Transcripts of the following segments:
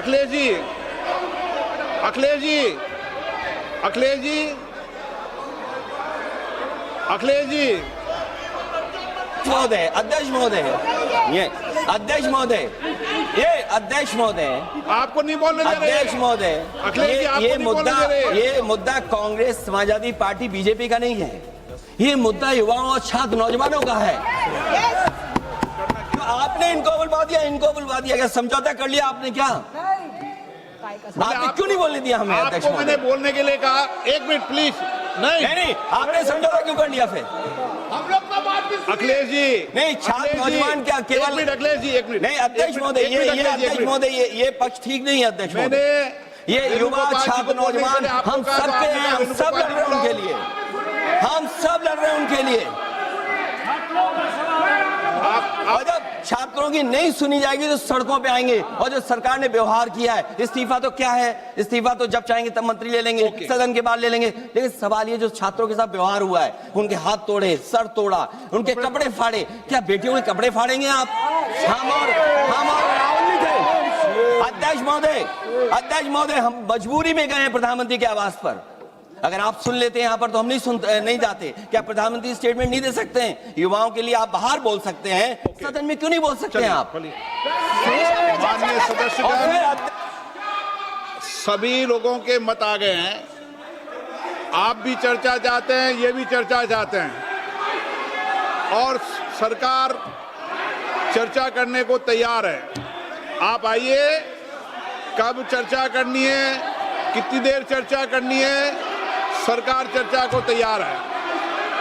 अखिलेश जी, अखिलेश जी, अखिलेश जी, अखिलेश जी, महोदय, अध्यक्ष महोदय, ये अध्यक्ष महोदय, ये अध्यक्ष महोदय, आपको नहीं बोलने दे रहे। अध्यक्ष महोदय, अखिलेश जी, आपको नहीं बोलने दे रहे। ये मुद्दा कांग्रेस समाजवादी पार्टी बीजेपी का नहीं है, ये मुद्दा युवाओं और छात्र नौजवानों का है। तो आपने इनको बुलवा दिया, क्या समझौता कर लिया आपने? क्या आपने क्यों नहीं बोलने दिया हमें? अध्यक्ष आपको मैंने महोदय, बोलने के लिए कहा, एक मिनट प्लीज। नहीं, आपने समझौता क्यों कर लिया फिर? अखिलेष जी, नहीं, छात्र नौजवान क्या केवल? एक मिनट अखिलेश जी, एक मिनट नहीं, अध्यक्ष महोदय, ये अध्यक्ष महोदय, ये पक्ष ठीक नहीं है अध्यक्ष महोदय। ये युवा छात्र नौजवान हम सब पे हैं, हम सब लड़ रहे हैं उनके लिए, हम सब लड़ रहे हैं उनके लिए। और जब छात्रों की नहीं सुनी जाएगी तो सड़कों पे आएंगे। और जो सरकार ने व्यवहार किया है, इस्तीफा तो क्या है, इस्तीफा तो जब चाहेंगे तब मंत्री ले लेंगे, सदन के बाद ले लेंगे। लेकिन सवाल ये जो छात्रों के साथ व्यवहार हुआ है, उनके हाथ तोड़े, सर तोड़ा, उनके कपड़े फाड़े, क्या बेटियों के कपड़े फाड़ेंगे आप? हम और राहुल जी थे। अध्यक्ष महोदय, हम मजबूरी में गए हैं प्रधानमंत्री के आवास पर। अगर आप सुन लेते हैं यहाँ पर तो हम नहीं जाते। क्या प्रधानमंत्री स्टेटमेंट नहीं दे सकते हैं? युवाओं के लिए आप बाहर बोल सकते हैं, सदन में क्यों नहीं बोल सकते हैं आप? माननीय सदस्यगण, सभी लोगों के मत आ गए हैं। आप भी चर्चा चाहते हैं, ये भी चर्चा चाहते हैं और सरकार चर्चा करने को तैयार है। आप आइए, कब चर्चा करनी है, कितनी देर चर्चा करनी है, सरकार चर्चा को तैयार है।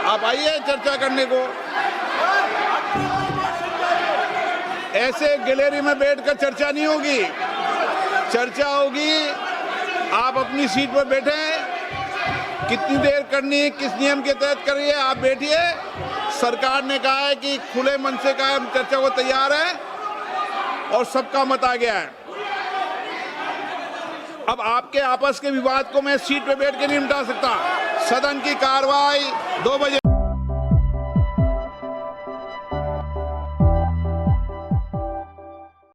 आप आइए चर्चा करने को। ऐसे गैलरी में बैठकर चर्चा नहीं होगी, चर्चा होगी। आप अपनी सीट पर बैठे, कितनी देर करनी है, किस नियम के तहत करिए, आप बैठिए। सरकार ने कहा है कि खुले मन से कहा हम चर्चा को तैयार है और सबका मत आ गया है। अब आपके आपस के विवाद को मैं सीट पे बैठ के नहीं मिटा सकता। सदन की कार्रवाई 2 बजे